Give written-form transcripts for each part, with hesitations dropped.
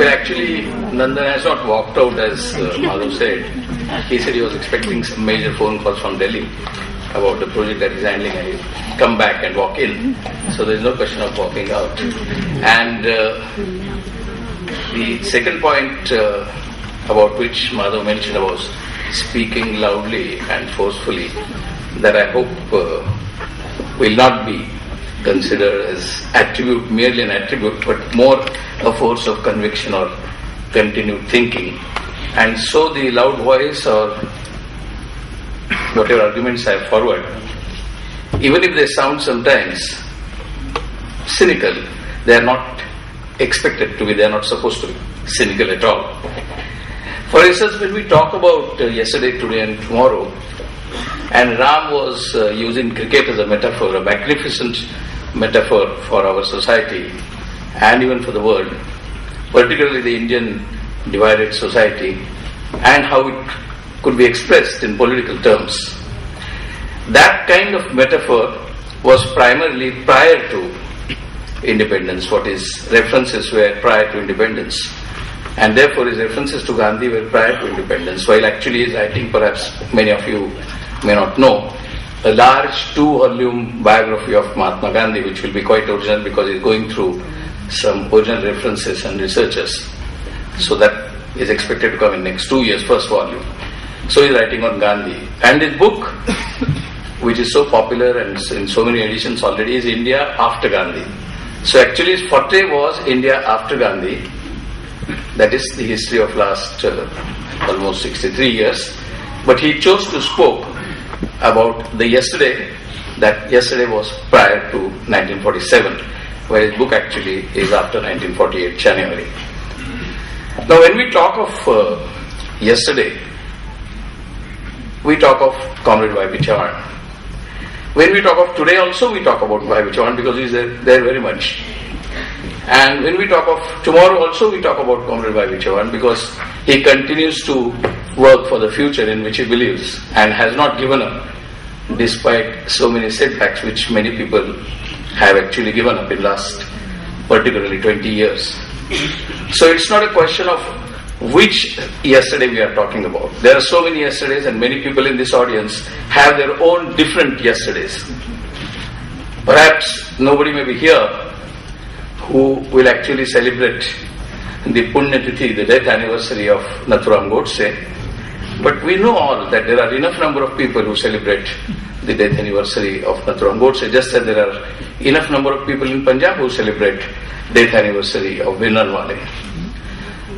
Well, actually, Nandan has not walked out as Madhav said. He said he was expecting some major phone calls from Delhi about the project that he's handling, and he'll come back and walk in. So there's no question of walking out. And the second point about which Madhav mentioned was speaking loudly and forcefully, that I hope will not be considered as attribute, merely an attribute, but more a force of conviction or continued thinking. And so the loud voice or whatever arguments I forward, even if they sound sometimes cynical, they are not expected to be, they are not supposed to be cynical at all. For instance, when we talk about yesterday, today and tomorrow, and Ram was using cricket as a metaphor, a magnificent metaphor for our society and even for the world, particularly the Indian divided society, and how it could be expressed in political terms. That kind of metaphor was primarily prior to independence, what his references were prior to independence. And therefore his references to Gandhi were prior to independence, while actually is, I think perhaps many of you may not know, a large 2-volume biography of Mahatma Gandhi, which will be quite original because it's going through some original references and researchers. So that is expected to come in next 2 years, first volume. So he's writing on Gandhi. And his book, which is so popular and in so many editions already, is India After Gandhi. So actually his forte was India after Gandhi. That is the history of last almost 63 years. But he chose to spoke about the yesterday, that yesterday was prior to 1947, where his book actually is after 1948, January. Now when we talk of yesterday, we talk of Comrade YT Chavan. When we talk of today also, we talk about YT Chavan because he's there very much. And when we talk of tomorrow also, we talk about Comrade YT Chavan because he continues to work for the future in which he believes and has not given up despite so many setbacks which many people have actually given up in last particularly 20 years. So it's not a question of which yesterday we are talking about. There are so many yesterdays and many people in this audience have their own different yesterdays. Perhaps nobody may be here who will actually celebrate the Punya Tithi, the death anniversary of Nathuram Godse. But we know all that there are enough number of people who celebrate the death anniversary of Nathuram Godse, just as there are enough number of people in Punjab who celebrate death anniversary of Vinarwale.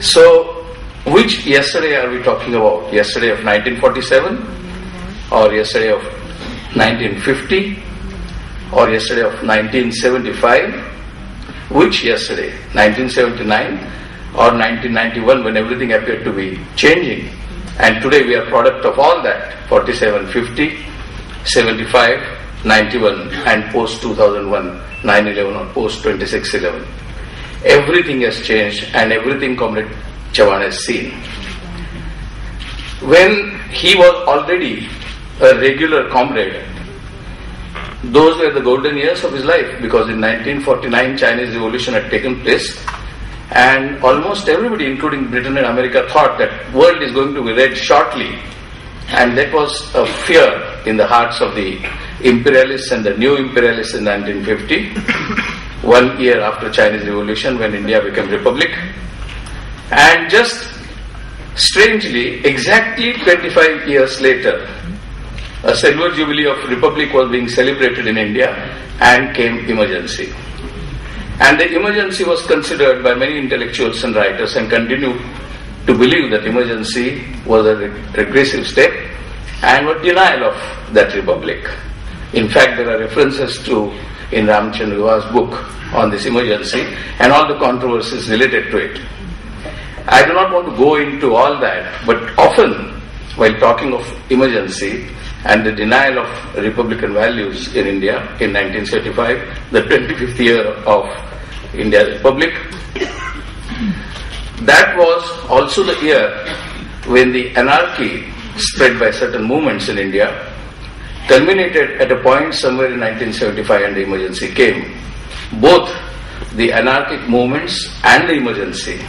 So, which yesterday are we talking about? Yesterday of 1947? Or yesterday of 1950? Or yesterday of 1975? Which yesterday? 1979 or 1991, when everything appeared to be changing? And today we are product of all that, 47, 50, 75, 91 and post 2001, 9/11 or post 26/11. Everything has changed and everything Comrade Chavan has seen. When he was already a regular comrade, those were the golden years of his life, because in 1949 Chinese Revolution had taken place and almost everybody, including Britain and America, thought that world is going to be red shortly, and that was a fear in the hearts of the imperialists and the new imperialists in 1950, 1 year after Chinese Revolution when India became republic. And just strangely, exactly 25 years later, a silver jubilee of republic was being celebrated in India and came emergency. And the emergency was considered by many intellectuals and writers and continue to believe that emergency was a regressive step and was denial of that republic. In fact, there are references to in Ramchandra Guha's book on this emergency and all the controversies related to it. I do not want to go into all that, but often while talking of emergency and the denial of republican values in India in 1975, the 25th year of India's republic, that was also the year when the anarchy spread by certain movements in India culminated at a point somewhere in 1975 and the emergency came. Both the anarchic movements and the emergency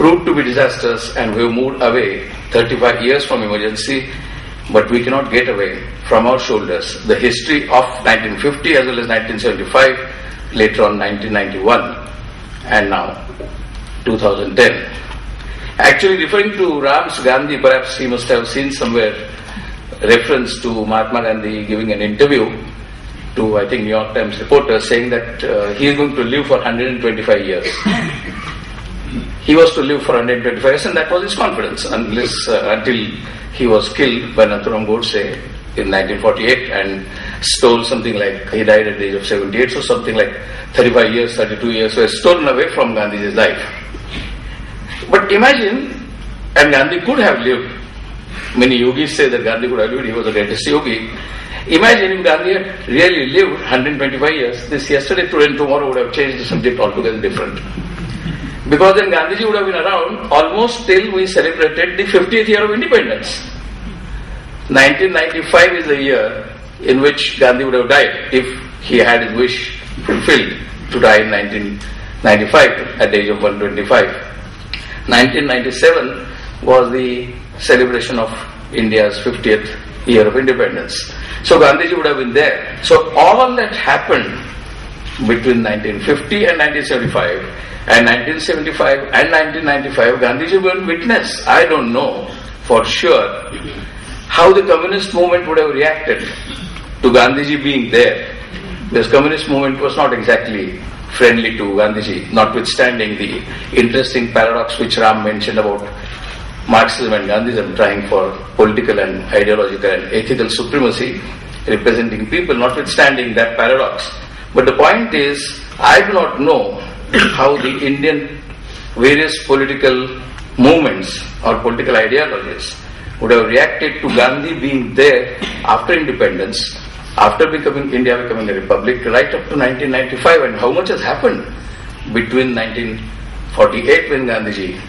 proved to be disastrous, and we have moved away 35 years from emergency, but we cannot get away from our shoulders the history of 1950 as well as 1975, later on 1991, and now 2010. Actually, referring to Ram's Gandhi, perhaps he must have seen somewhere reference to Mahatma Gandhi giving an interview to, I think, New York Times reporter, saying that he is going to live for 125 years. He was to live for 125 years, and that was his confidence, until he was killed by Nathuram Godse in 1948 and stole something like, he died at the age of 78, so something like 35 years, 32 years were stolen away from Gandhi's life. But imagine, and Gandhi could have lived, many yogis say that Gandhi could have lived, he was the greatest yogi. Imagine if Gandhi had really lived 125 years, this yesterday, today and tomorrow would have changed the subject altogether different. Because then Gandhiji would have been around almost till we celebrated the 50th year of independence. 1995 is the year in which Gandhi would have died if he had his wish fulfilled to die in 1995 at the age of 125. 1997 was the celebration of India's 50th year of independence. So Gandhiji would have been there. So all that happened between 1950 and 1975 and 1975 and 1995, Gandhiji will witness. I don't know for sure how the communist movement would have reacted to Gandhiji being there. Because communist movement was not exactly friendly to Gandhiji, notwithstanding the interesting paradox which Ram mentioned about Marxism and Gandhism trying for political and ideological and ethical supremacy, representing people, notwithstanding that paradox. But the point is, I do not know how the Indian various political movements or political ideologies would have reacted to Gandhi being there after independence, after India becoming a republic, right up to 1995, and how much has happened between 1948 when Gandhiji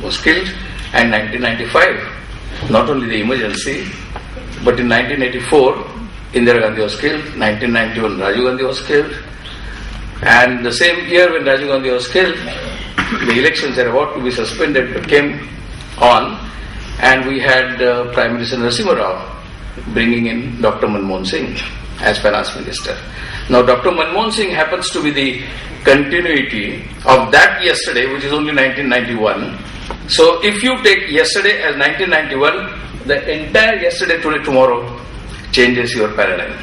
was killed and 1995. Not only the emergency, but in 1984 Indira Gandhi was killed, 1991 Rajiv Gandhi was killed, and the same year when Rajiv Gandhi was killed, the elections are about to be suspended came on, and we had Prime Minister Narasimha Rao bringing in Dr. Manmohan Singh as Finance Minister. Now Dr. Manmohan Singh happens to be the continuity of that yesterday, which is only 1991. So if you take yesterday as 1991, the entire yesterday, today, tomorrow changes your paradigm.